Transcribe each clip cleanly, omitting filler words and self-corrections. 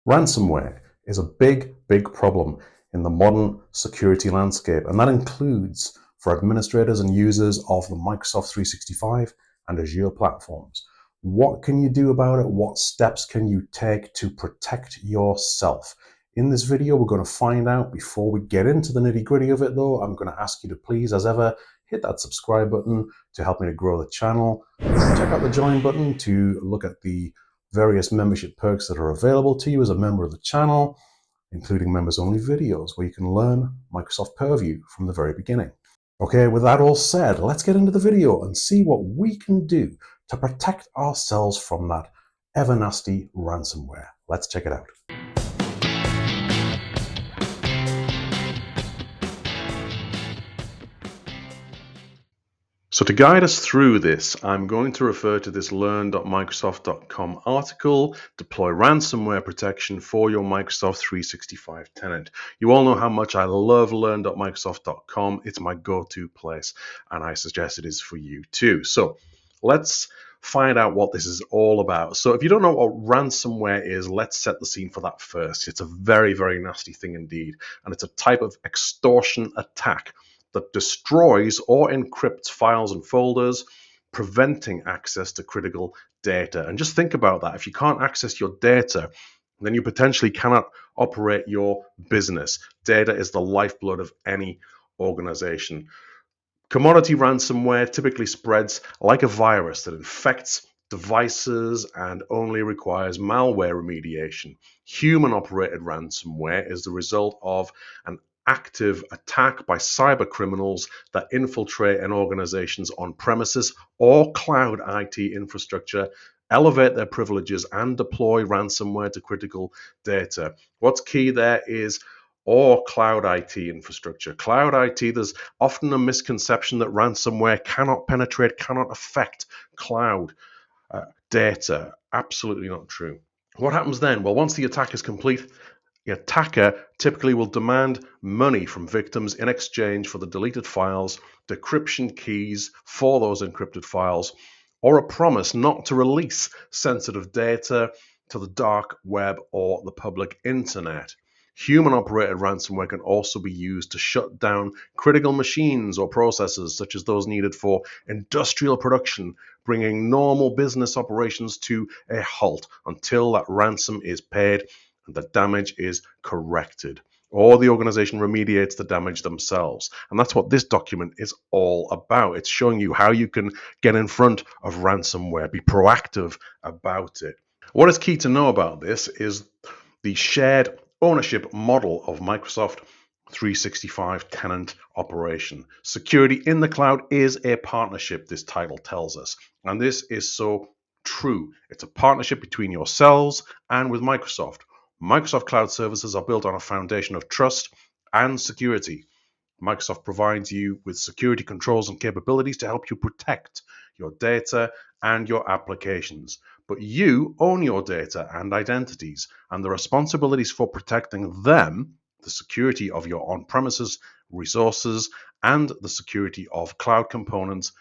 Ransomware is a big problem in the modern security landscape, and that includes for administrators and users of the Microsoft 365 and Azure platforms. What can you do about it? What steps can you take to protect yourself? In this video, we're going to find out. Before we get into the nitty-gritty of it, though, I'm going to ask you to please, as ever, hit that subscribe button to help me to grow the channel. Check out the join button to look at the various membership perks that are available to you as a member of the channel, including members-only videos where you can learn Microsoft Purview from the very beginning. Okay, with that all said, let's get into the video and see what we can do to protect ourselves from that ever-nasty ransomware. Let's check it out. So to guide us through this, I'm going to refer to this learn.microsoft.com article, Deploy Ransomware Protection for your Microsoft 365 tenant. You all know how much I love learn.microsoft.com. It's my go-to place, and I suggest it is for you too. So let's find out what this is all about. So if you don't know what ransomware is, let's set the scene for that first. It's a very nasty thing indeed, and it's a type of extortion attack that destroys or encrypts files and folders, preventing access to critical data. And just think about that. If you can't access your data, then you potentially cannot operate your business. Data is the lifeblood of any organization. Commodity ransomware typically spreads like a virus that infects devices and only requires malware remediation. Human-operated ransomware is the result of an active attack by cyber criminals that infiltrate an organization's on-premises or cloud IT infrastructure, elevate their privileges, and deploy ransomware to critical data. What's key there is or cloud IT infrastructure. Cloud IT, there's often a misconception that ransomware cannot penetrate, cannot affect cloud data. Absolutely not true. What happens then? Well, once the attack is complete, the attacker typically will demand money from victims in exchange for the deleted files, decryption keys for those encrypted files, or a promise not to release sensitive data to the dark web or the public internet. Human-operated ransomware can also be used to shut down critical machines or processes, such as those needed for industrial production, bringing normal business operations to a halt until that ransom is paid and the damage is corrected, or the organization remediates the damage themselves. And that's what this document is all about. It's showing you how you can get in front of ransomware, be proactive about it. What is key to know about this is the shared ownership model of Microsoft 365 tenant operation. Security in the cloud is a partnership, this title tells us. And this is so true. It's a partnership between yourselves and with Microsoft. Microsoft Cloud services are built on a foundation of trust and security. Microsoft provides you with security controls and capabilities to help you protect your data and your applications. But you own your data and identities, and the responsibilities for protecting them, the security of your on-premises resources, and the security of cloud components,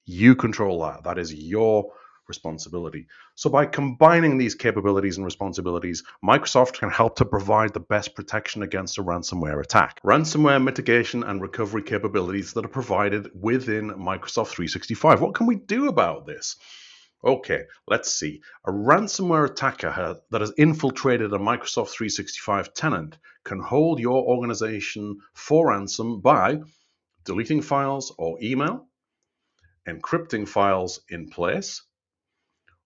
you control that. That is your responsibility. So by combining these capabilities and responsibilities, Microsoft can help to provide the best protection against a ransomware attack. Ransomware mitigation and recovery capabilities that are provided within Microsoft 365. What can we do about this? Okay, let's see. A ransomware attacker that has infiltrated a Microsoft 365 tenant can hold your organization for ransom by deleting files or email, encrypting files in place,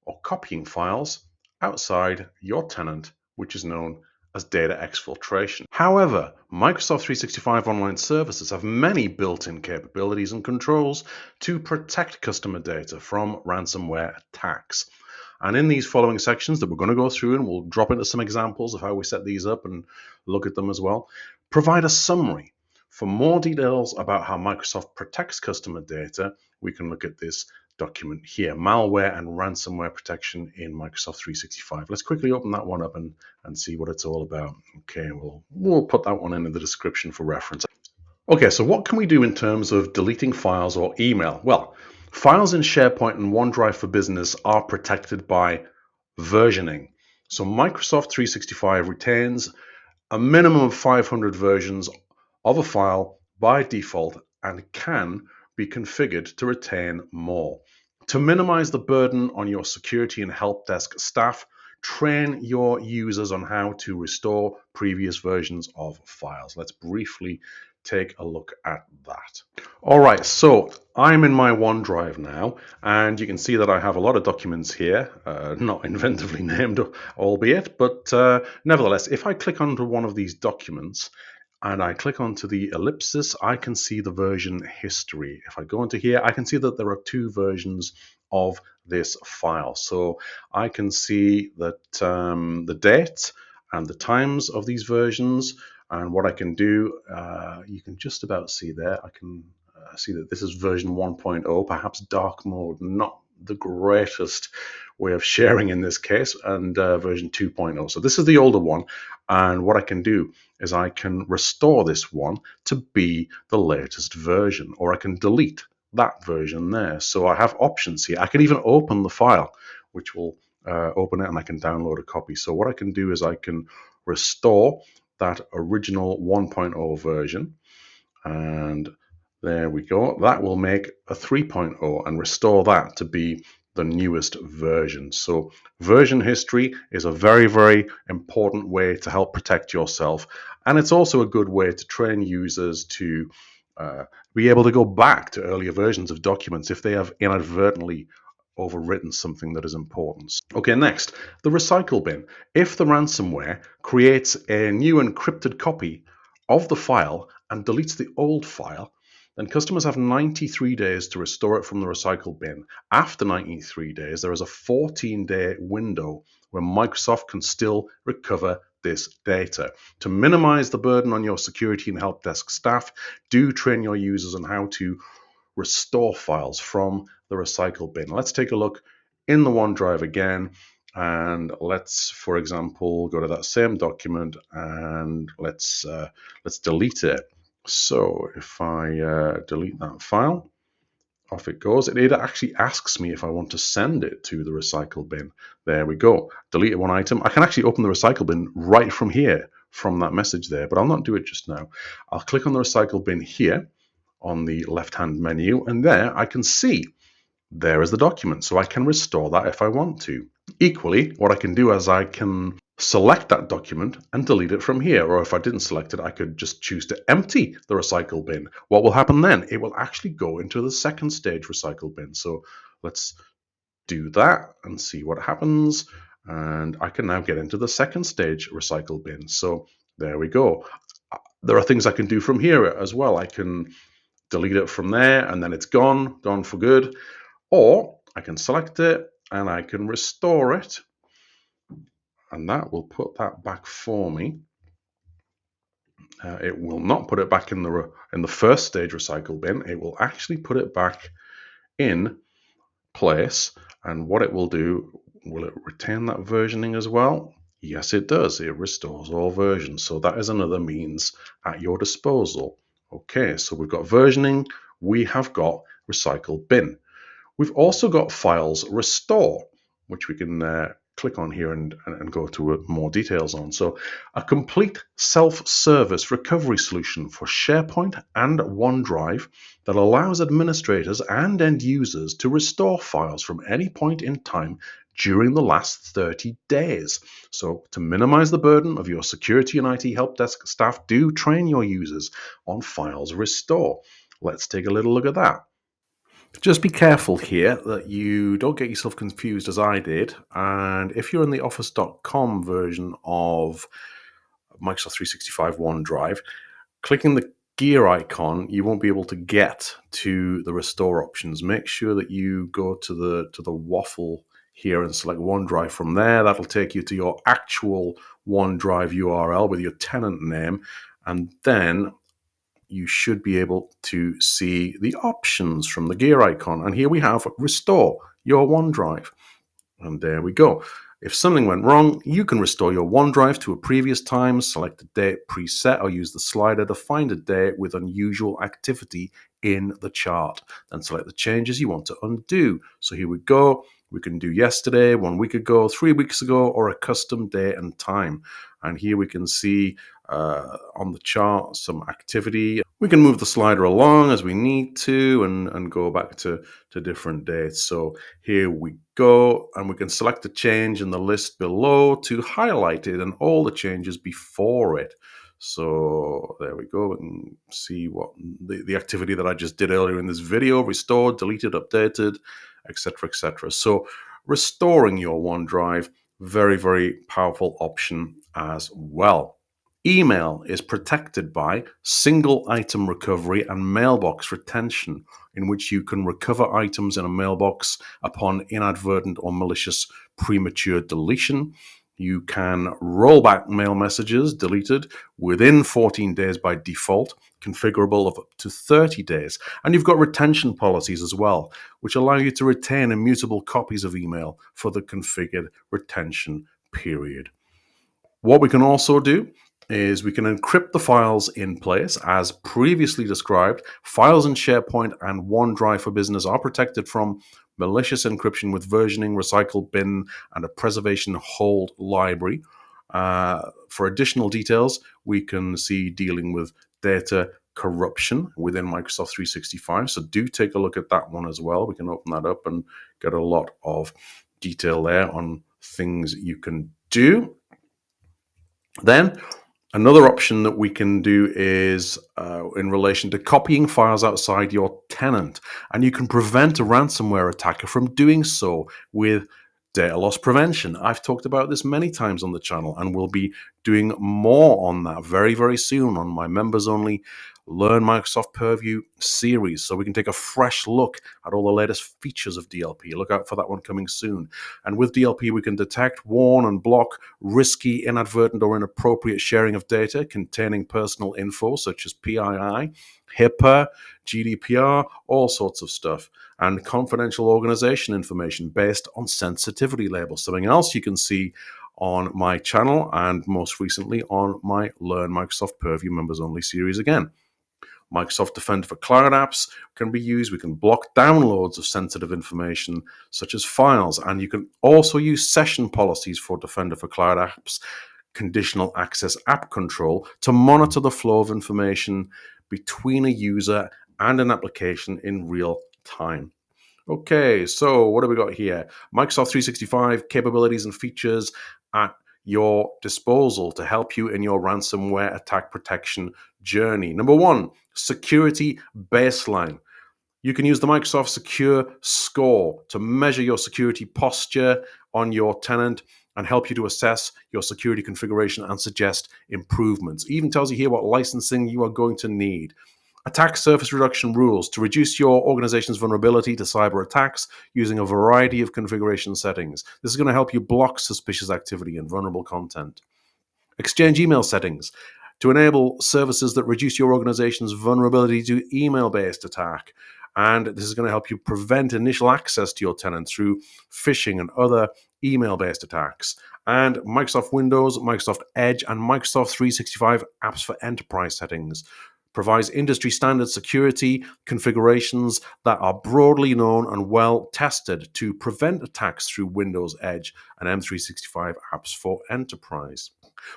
or copying files outside your tenant, which is known as data exfiltration. However, Microsoft 365 Online Services have many built-in capabilities and controls to protect customer data from ransomware attacks. And in these following sections that we're going to go through, and we'll drop into some examples of how we set these up and look at them as well, provide a summary. For more details about how Microsoft protects customer data, we can look at this document here, Malware and Ransomware Protection in Microsoft 365. Let's quickly open that one up and see what it's all about. Okay, we'll put that one in the description for reference. Okay, so what can we do in terms of deleting files or email? Well, files in SharePoint and OneDrive for Business are protected by versioning. So Microsoft 365 retains a minimum of 500 versions of a file by default and can be configured to retain more. To minimize the burden on your security and help desk staff, train your users on how to restore previous versions of files. Let's briefly take a look at that. All right, so I'm in my OneDrive now, and you can see that I have a lot of documents here, not inventively named, albeit, but nevertheless, if I click onto one of these documents and I click onto the ellipsis, I can see the version history. If I go into here, I can see that there are two versions of this file. So I can see that the date and the times of these versions, and what I can do, you can just about see there. I can see that this is version 1.0, perhaps dark mode, not the greatest way of sharing in this case, and version 2.0. So this is the older one, and what I can do is I can restore this one to be the latest version, or I can delete that version there. So I have options here. I can even open the file, which will open it, and I can download a copy. So what I can do is I can restore that original 1.0 version, and there we go. That will make a 3.0 and restore that to be the newest version. So version history is a very, very important way to help protect yourself. And it's also a good way to train users to be able to go back to earlier versions of documents if they have inadvertently overwritten something that is important. Okay, next, the recycle bin. If the ransomware creates a new encrypted copy of the file and deletes the old file, then customers have 93 days to restore it from the recycle bin. After 93 days, there is a 14-day window where Microsoft can still recover this data. To minimize the burden on your security and help desk staff, do train your users on how to restore files from the recycle bin. Let's take a look in the OneDrive again, and let's, for example, go to that same document and let's delete it. So if I delete that file, off it goes. It actually asks me if I want to send it to the recycle bin. There we go. Delete one item. I can actually open the recycle bin right from here, from that message there, but I'll not do it just now. I'll click on the recycle bin here on the left-hand menu, and there I can see there is the document. So I can restore that if I want to. Equally, what I can do is I can select that document and delete it from here. Or if I didn't select it, I could just choose to empty the recycle bin. What will happen then? It will actually go into the second stage recycle bin. So let's do that and see what happens. And I can now get into the second stage recycle bin. So there we go. There are things I can do from here as well. I can delete it from there and then it's gone for good. Or I can select it and I can restore it, and that will put that back for me. It will not put it back in the first stage recycle bin. It will actually put it back in place. And what it will do, will it retain that versioning as well? Yes, it does. It restores all versions. So that is another means at your disposal. Okay, so we've got versioning. We have got recycle bin. We've also got files restore, which we can click on here and go to more details on. So a complete self-service recovery solution for SharePoint and OneDrive that allows administrators and end users to restore files from any point in time during the last 30 days. So to minimize the burden of your security and IT help desk staff, do train your users on files restore. Let's take a little look at that. Just be careful here that you don't get yourself confused as I did. And if you're in the Office.com version of Microsoft 365 OneDrive, clicking the gear icon, you won't be able to get to the restore options. Make sure that you go to the waffle here and select OneDrive from there. That'll take you to your actual OneDrive URL with your tenant name, and then you should be able to see the options from the gear icon. And here we have restore your OneDrive. And there we go. If something went wrong, you can restore your OneDrive to a previous time, select a date preset, or use the slider to find a date with unusual activity in the chart. Then select the changes you want to undo. So here we go. We can do yesterday, 1 week ago, 3 weeks ago, or a custom day and time. And here we can see on the chart some activity. We can move the slider along as we need to and go back to different dates. So here we go, and we can select the change in the list below to highlight it and all the changes before it. So there we go. We can see what the activity that I just did earlier in this video: restored, deleted, updated, etc., etc. So restoring your OneDrive, very, very powerful option as well. Email is protected by single item recovery and mailbox retention, in which you can recover items in a mailbox upon inadvertent or malicious premature deletion. You can roll back mail messages deleted within 14 days by default, configurable of up to 30 days. And you've got retention policies as well, which allow you to retain immutable copies of email for the configured retention period. What we can also do is we can encrypt the files in place. As previously described, files in SharePoint and OneDrive for Business are protected from malicious encryption with versioning, recycle bin, and a preservation hold library. For additional details, we can see dealing with data corruption within Microsoft 365. So do take a look at that one as well. We can open that up and get a lot of detail there on things you can do. Then another option that we can do is in relation to copying files outside your tenant, and you can prevent a ransomware attacker from doing so with data loss prevention. I've talked about this many times on the channel, and we'll be doing more on that very, very soon on my members only Learn Microsoft Purview series, so we can take a fresh look at all the latest features of DLP. Look out for that one coming soon. And with DLP, we can detect, warn, and block risky, inadvertent, or inappropriate sharing of data containing personal info, such as PII, HIPAA, GDPR, all sorts of stuff, and confidential organization information based on sensitivity labels. Something else you can see on my channel, and most recently on my Learn Microsoft Purview members only series again. Microsoft Defender for Cloud apps can be used. We can block downloads of sensitive information such as files, and you can also use session policies for Defender for Cloud apps, conditional access app control, to monitor the flow of information between a user and an application in real time. Okay, so what have we got here? Microsoft 365 capabilities and features at your disposal to help you in your ransomware attack protection journey. Number one, security baseline. You can use the Microsoft Secure Score to measure your security posture on your tenant and help you to assess your security configuration and suggest improvements. It even tells you here what licensing you are going to need. Attack surface reduction rules to reduce your organization's vulnerability to cyber attacks using a variety of configuration settings. This is going to help you block suspicious activity and vulnerable content. Exchange email settings to enable services that reduce your organization's vulnerability to email-based attack. And this is going to help you prevent initial access to your tenant through phishing and other email-based attacks. And Microsoft Windows, Microsoft Edge, and Microsoft 365 apps for enterprise settings provides industry standard security configurations that are broadly known and well tested to prevent attacks through Windows, Edge, and M365 apps for enterprise.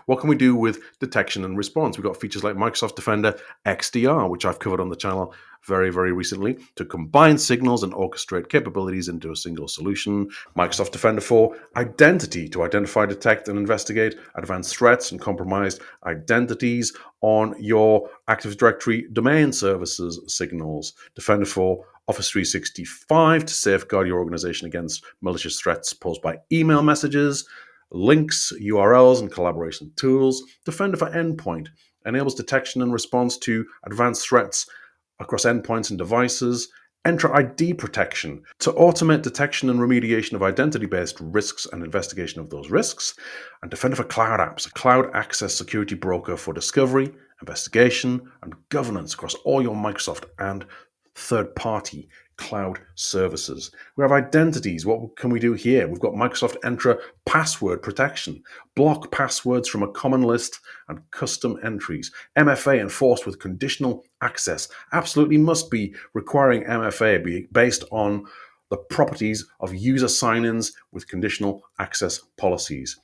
What can we do with detection and response? We've got features like Microsoft Defender XDR, which I've covered on the channel very, very recently, to combine signals and orchestrate capabilities into a single solution. Microsoft Defender for Identity to identify, detect, and investigate advanced threats and compromised identities on your Active Directory domain services signals. Defender for Office 365 to safeguard your organization against malicious threats posed by email messages, links, URLs, and collaboration tools. Defender for Endpoint enables detection and response to advanced threats across endpoints and devices. Entra ID protection to automate detection and remediation of identity-based risks and investigation of those risks. And Defender for Cloud apps, a cloud access security broker for discovery, investigation, and governance across all your Microsoft and third-party cloud services. We have identities. What can we do here? We've got Microsoft Entra password protection, block passwords from a common list and custom entries. MFA enforced with conditional access. Absolutely must be requiring MFA be based on the properties of user sign-ins with conditional access policies.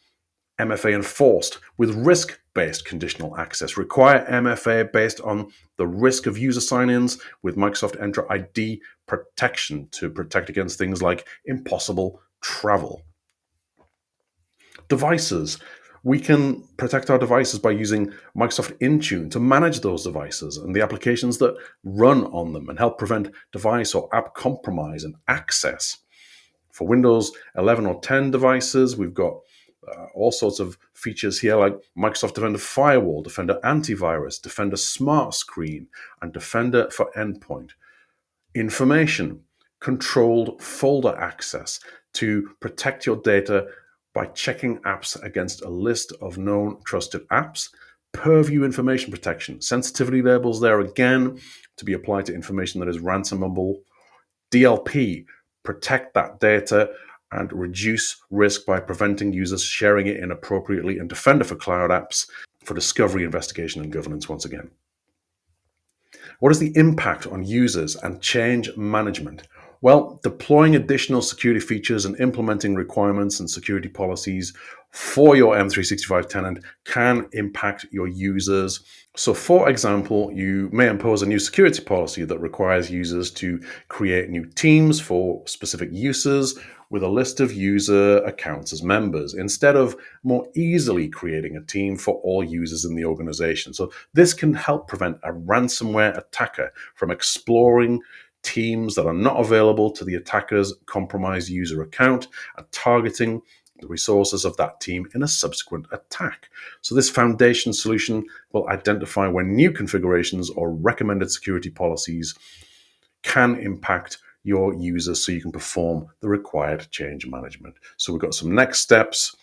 MFA enforced with risk-based conditional access. Require MFA based on the risk of user sign-ins with Microsoft Entra ID protection to protect against things like impossible travel. Devices. We can protect our devices by using Microsoft Intune to manage those devices and the applications that run on them and help prevent device or app compromise and access. For Windows 11 or 10 devices, we've got all sorts of features here like Microsoft Defender Firewall, Defender Antivirus, Defender Smart Screen, and Defender for Endpoint. Information, controlled folder access to protect your data by checking apps against a list of known trusted apps. Purview information protection, sensitivity labels there again to be applied to information that is ransomable. DLP, protect that data and reduce risk by preventing users sharing it inappropriately, and Defender for Cloud Apps for discovery, investigation, and governance once again. What is the impact on users and change management? Well, deploying additional security features and implementing requirements and security policies for your M365 tenant can impact your users. So, for example, you may impose a new security policy that requires users to create new teams for specific uses with a list of user accounts as members, instead of more easily creating a team for all users in the organization. So this can help prevent a ransomware attacker from exploring teams that are not available to the attacker's compromised user account and targeting the resources of that team in a subsequent attack. So this foundation solution will identify when new configurations or recommended security policies can impact your users so you can perform the required change management. So we've got some next steps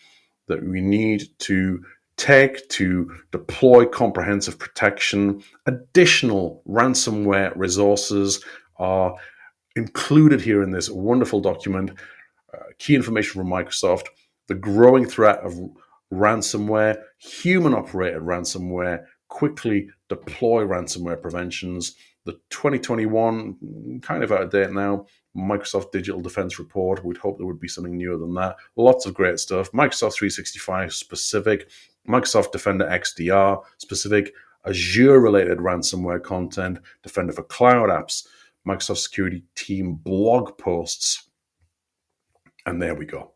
that we need to take to deploy comprehensive protection. Additional ransomware resources are included here in this wonderful document. Key information from Microsoft, the growing threat of ransomware, human-operated ransomware, quickly deploy ransomware preventions, the 2021, kind of out of date now, Microsoft Digital Defense Report. We'd hope there would be something newer than that. Lots of great stuff. Microsoft 365 specific, Microsoft Defender XDR specific, Azure-related ransomware content, Defender for Cloud Apps, Microsoft Security Team blog posts, and there we go.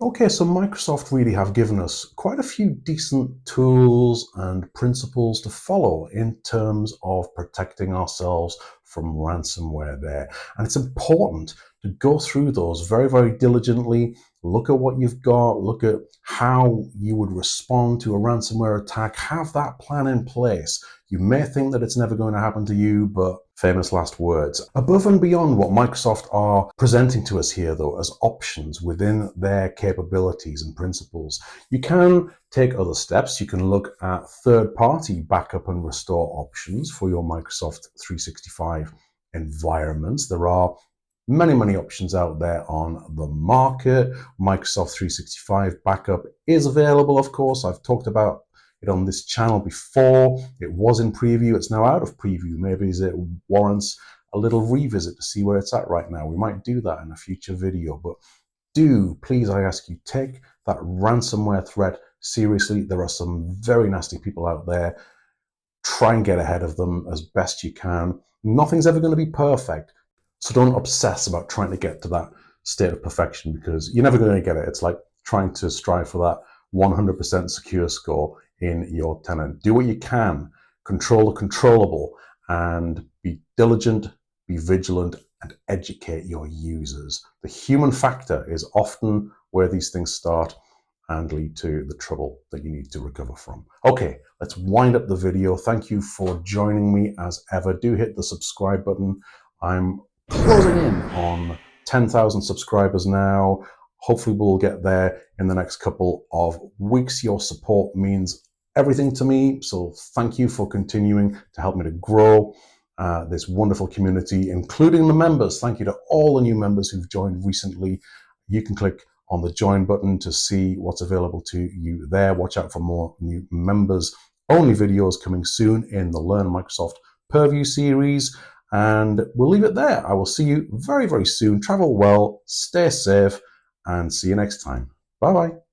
Okay, so Microsoft really have given us quite a few decent tools and principles to follow in terms of protecting ourselves from ransomware there. And it's important to go through those very, very diligently, look at what you've got, look at how you would respond to a ransomware attack, have that plan in place. You may think that it's never going to happen to you, but famous last words. Above and beyond what Microsoft are presenting to us here, though, as options within their capabilities and principles, you can take other steps. You can look at third-party backup and restore options for your Microsoft 365 environments. There are many, many options out there on the market. Microsoft 365 backup is available, of course. I've talked about it on this channel before. It was in preview. It's now out of preview. Maybe it warrants a little revisit to see where it's at right now. We might do that in a future video, but please, I ask you, take that ransomware threat seriously. There are some very nasty people out there. Try and get ahead of them as best you can. Nothing's ever going to be perfect. So don't obsess about trying to get to that state of perfection, because you're never going to get it. It's like trying to strive for that 100% secure score in your tenant. Do what you can, control the controllable, and be diligent, be vigilant, and educate your users. The human factor is often where these things start and lead to the trouble that you need to recover from. Okay, let's wind up the video. Thank you for joining me as ever. Do hit the subscribe button. I'm closing in on 10,000 subscribers now. Hopefully we'll get there in the next couple of weeks. Your support means everything to me, so thank you for continuing to help me to grow this wonderful community, including the members. Thank you to all the new members who've joined recently. You can click on the join button to see what's available to you there. Watch out for more new members only videos coming soon in the Learn Microsoft Purview series. And we'll leave it there. I will see you very, very soon. Travel well, stay safe, and see you next time. Bye-bye.